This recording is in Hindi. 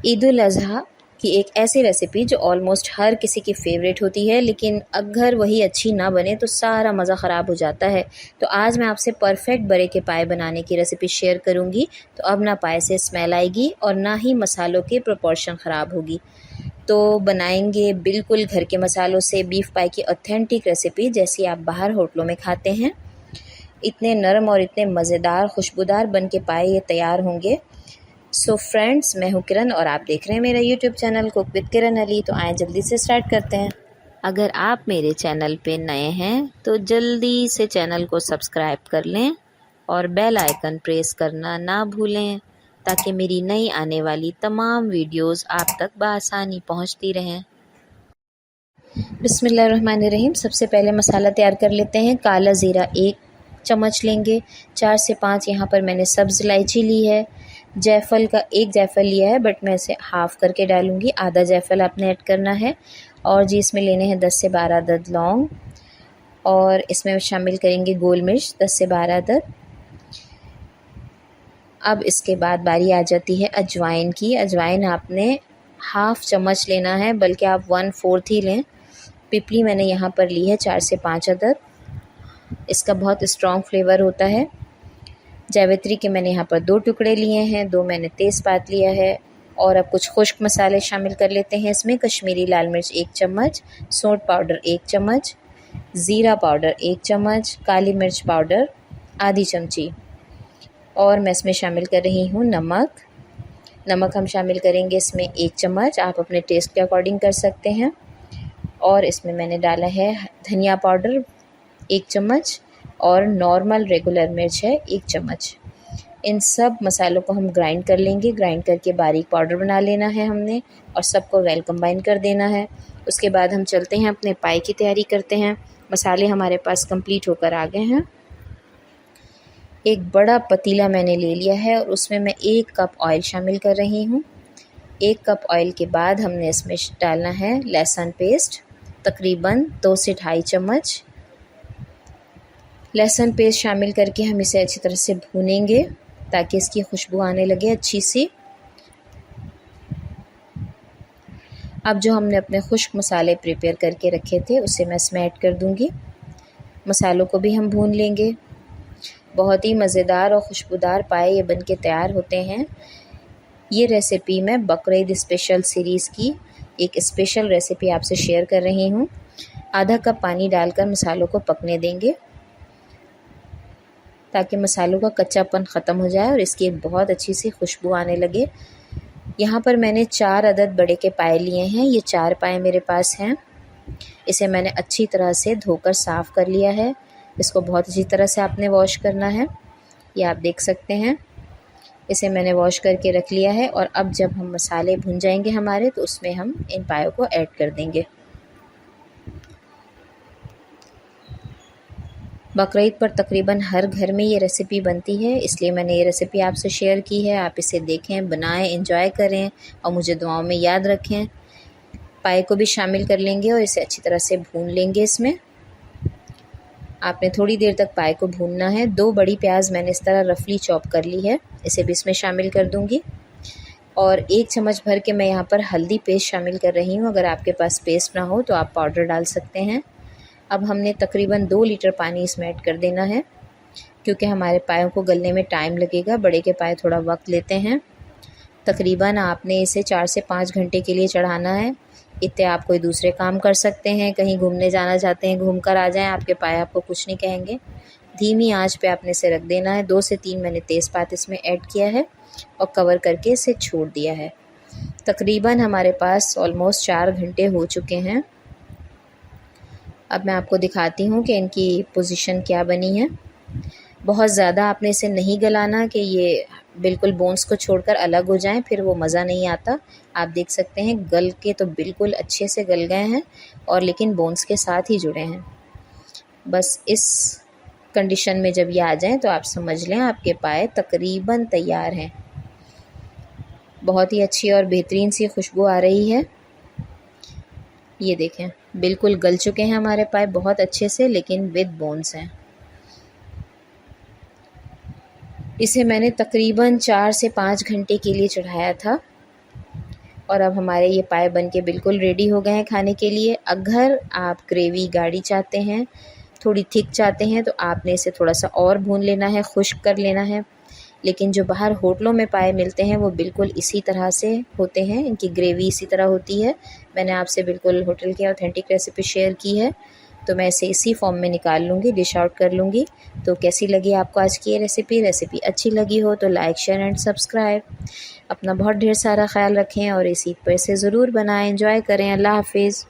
ईद उल अज़हा की एक ऐसी रेसिपी जो ऑलमोस्ट हर किसी की फेवरेट होती है, लेकिन अगर वही अच्छी ना बने तो सारा मज़ा ख़राब हो जाता है। तो आज मैं आपसे परफ़ेक्ट बड़े के पाए बनाने की रेसिपी शेयर करूँगी। तो अब ना पाए से स्मेल आएगी और ना ही मसालों के प्रोपोर्शन ख़राब होगी। तो बनाएंगे बिल्कुल घर के मसालों से बीफ पाई की ऑथेंटिक रेसिपी, जैसी आप बाहर होटलों में खाते हैं। इतने नरम और इतने मज़ेदार खुशबूदार बन के पाए ये तैयार होंगे। सो फ्रेंड्स, मैं हूँ किरण और आप देख रहे हैं मेरा यूट्यूब चैनल कुक विद किरण अली। तो आए जल्दी से स्टार्ट करते हैं। अगर आप मेरे चैनल पे नए हैं तो जल्दी से चैनल को सब्सक्राइब कर लें और बेल आइकन प्रेस करना ना भूलें, ताकि मेरी नई आने वाली तमाम वीडियोस आप तक बआसानी पहुंचती रहें। बिस्मिल्लाहिर्रहमानिर्रहीम। सबसे पहले मसाला तैयार कर लेते हैं। काला ज़ीरा 1 चम्मच लेंगे। 4 से 5 यहाँ पर मैंने सब्ज़ इलायची ली है। जायफल का 1 जायफल लिया है, बट मैं इसे हाफ़ करके डालूँगी। आधा जायफल आपने ऐड करना है। और जी इसमें लेने हैं 10 से 12 अदद लौंग, और इसमें शामिल करेंगे गोल मिर्च 10 से 12 अदद। अब इसके बाद बारी आ जाती है अजवाइन की। अजवाइन आपने हाफ़ चम्मच लेना है, बल्कि आप 1/4 ही लें। पिपली मैंने यहाँ पर ली है 4 से 5 अदद। इसका बहुत स्ट्रॉन्ग फ्लेवर होता है। जावित्री के मैंने यहाँ पर 2 टुकड़े लिए हैं। 2 मैंने तेज़पात लिया है। और अब कुछ खुश्क मसाले शामिल कर लेते हैं इसमें। कश्मीरी लाल मिर्च 1 चम्मच, सौंठ पाउडर 1 चम्मच, ज़ीरा पाउडर 1 चम्मच, काली मिर्च पाउडर आधी चमची, और मैं इसमें शामिल कर रही हूँ नमक। नमक हम शामिल करेंगे इसमें 1 चम्मच, आप अपने टेस्ट के अकॉर्डिंग कर सकते हैं। और इसमें मैंने डाला है धनिया पाउडर 1 चम्मच और नॉर्मल रेगुलर मिर्च है 1 चम्मच। इन सब मसालों को हम ग्राइंड कर लेंगे। ग्राइंड करके बारीक पाउडर बना लेना है हमने, और सबको वेल कंबाइन कर देना है। उसके बाद हम चलते हैं अपने पाई की तैयारी करते हैं। मसाले हमारे पास कंप्लीट होकर आ गए हैं। एक बड़ा पतीला मैंने ले लिया है और उसमें मैं 1 कप ऑयल शामिल कर रही हूँ। 1 कप ऑयल के बाद हमने इसमें डालना है लहसुन पेस्ट, तकरीबन 2 से ढाई चम्मच। लहसुन पेस्ट शामिल करके हम इसे अच्छी तरह से भूनेंगे ताकि इसकी खुशबू आने लगे अच्छी सी। अब जो हमने अपने खुश्क मसाले प्रिपेयर करके रखे थे उसे मैं इसमें ऐड कर दूंगी। मसालों को भी हम भून लेंगे। बहुत ही मज़ेदार और खुशबूदार पाए ये बनके तैयार होते हैं। ये रेसिपी मैं बकरीद स्पेशल सीरीज़ की एक स्पेशल रेसिपी आपसे शेयर कर रही हूँ। आधा कप पानी डालकर मसालों को पकने देंगे ताकि मसालों का कच्चापन ख़त्म हो जाए और इसकी एक बहुत अच्छी सी खुशबू आने लगे। यहाँ पर मैंने 4 अदद बड़े के पाए लिए हैं। ये 4 पाए मेरे पास हैं। इसे मैंने अच्छी तरह से धोकर साफ़ कर लिया है। इसको बहुत अच्छी तरह से आपने वॉश करना है। ये आप देख सकते हैं, इसे मैंने वॉश करके रख लिया है। और अब जब हम मसाले भुन जाएंगे हमारे, तो उसमें हम इन पायों को ऐड कर देंगे। बकरीद पर तकरीबन हर घर में ये रेसिपी बनती है, इसलिए मैंने ये रेसिपी आपसे शेयर की है। आप इसे देखें, बनाएं, एंजॉय करें और मुझे दुआओं में याद रखें। पाए को भी शामिल कर लेंगे और इसे अच्छी तरह से भून लेंगे। इसमें आपने थोड़ी देर तक पाए को भूनना है। 2 बड़ी प्याज मैंने इस तरह रफली चॉप कर ली है, इसे भी इसमें शामिल कर दूँगी। और 1 चम्मच भर के मैं यहाँ पर हल्दी पेस्ट शामिल कर रही हूँ। अगर आपके पास पेस्ट ना हो तो आप पाउडर डाल सकते हैं। अब हमने तकरीबन 2 लीटर पानी इसमें ऐड कर देना है, क्योंकि हमारे पायों को गलने में टाइम लगेगा। बड़े के पाए थोड़ा वक्त लेते हैं। तकरीबन आपने इसे 4 से 5 घंटे के लिए चढ़ाना है। इतने आप कोई दूसरे काम कर सकते हैं, कहीं घूमने जाना चाहते हैं, घूम कर आ जाएँ, आपके पाए आपको कुछ नहीं कहेंगे। धीमी आंच पे आपने इसे रख देना है। 2 से 3 मैंने तेज़पात इसमें ऐड किया है और कवर करके इसे छोड़ दिया है। तकरीबन हमारे पास ऑलमोस्ट 4 घंटे हो चुके हैं। अब मैं आपको दिखाती हूँ कि इनकी पोजीशन क्या बनी है। बहुत ज़्यादा आपने इसे नहीं गलाना कि ये बिल्कुल बोन्स को छोड़कर अलग हो जाएं, फिर वो मज़ा नहीं आता। आप देख सकते हैं गल के तो बिल्कुल अच्छे से गल गए हैं, और लेकिन बोन्स के साथ ही जुड़े हैं। बस इस कंडीशन में जब ये आ जाएं तो आप समझ लें आपके पाए तकरीबन तैयार हैं। बहुत ही अच्छी और बेहतरीन सी खुशबू आ रही है। ये देखें, बिल्कुल गल चुके हैं हमारे पाए बहुत अच्छे से, लेकिन विद बोन्स हैं। इसे मैंने तकरीबन 4 से 5 घंटे के लिए चढ़ाया था। और अब हमारे ये पाए बन के बिल्कुल रेडी हो गए हैं खाने के लिए। अगर आप ग्रेवी गाढ़ी चाहते हैं, थोड़ी थिक चाहते हैं, तो आपने इसे थोड़ा सा और भून लेना है, खुश्क कर लेना है। लेकिन जो बाहर होटलों में पाए मिलते हैं वो बिल्कुल इसी तरह से होते हैं, इनकी ग्रेवी इसी तरह होती है। मैंने आपसे बिल्कुल होटल की ऑथेंटिक रेसिपी शेयर की है, तो मैं इसे इसी फॉर्म में निकाल लूँगी, डिश आउट कर लूँगी। तो कैसी लगी आपको आज की ये रेसिपी अच्छी लगी हो तो लाइक, शेयर एंड सब्सक्राइब। अपना बहुत ढेर सारा ख्याल रखें और इसी पर से ज़रूर बनाएं, एंजॉय करें। अल्लाह हाफिज़।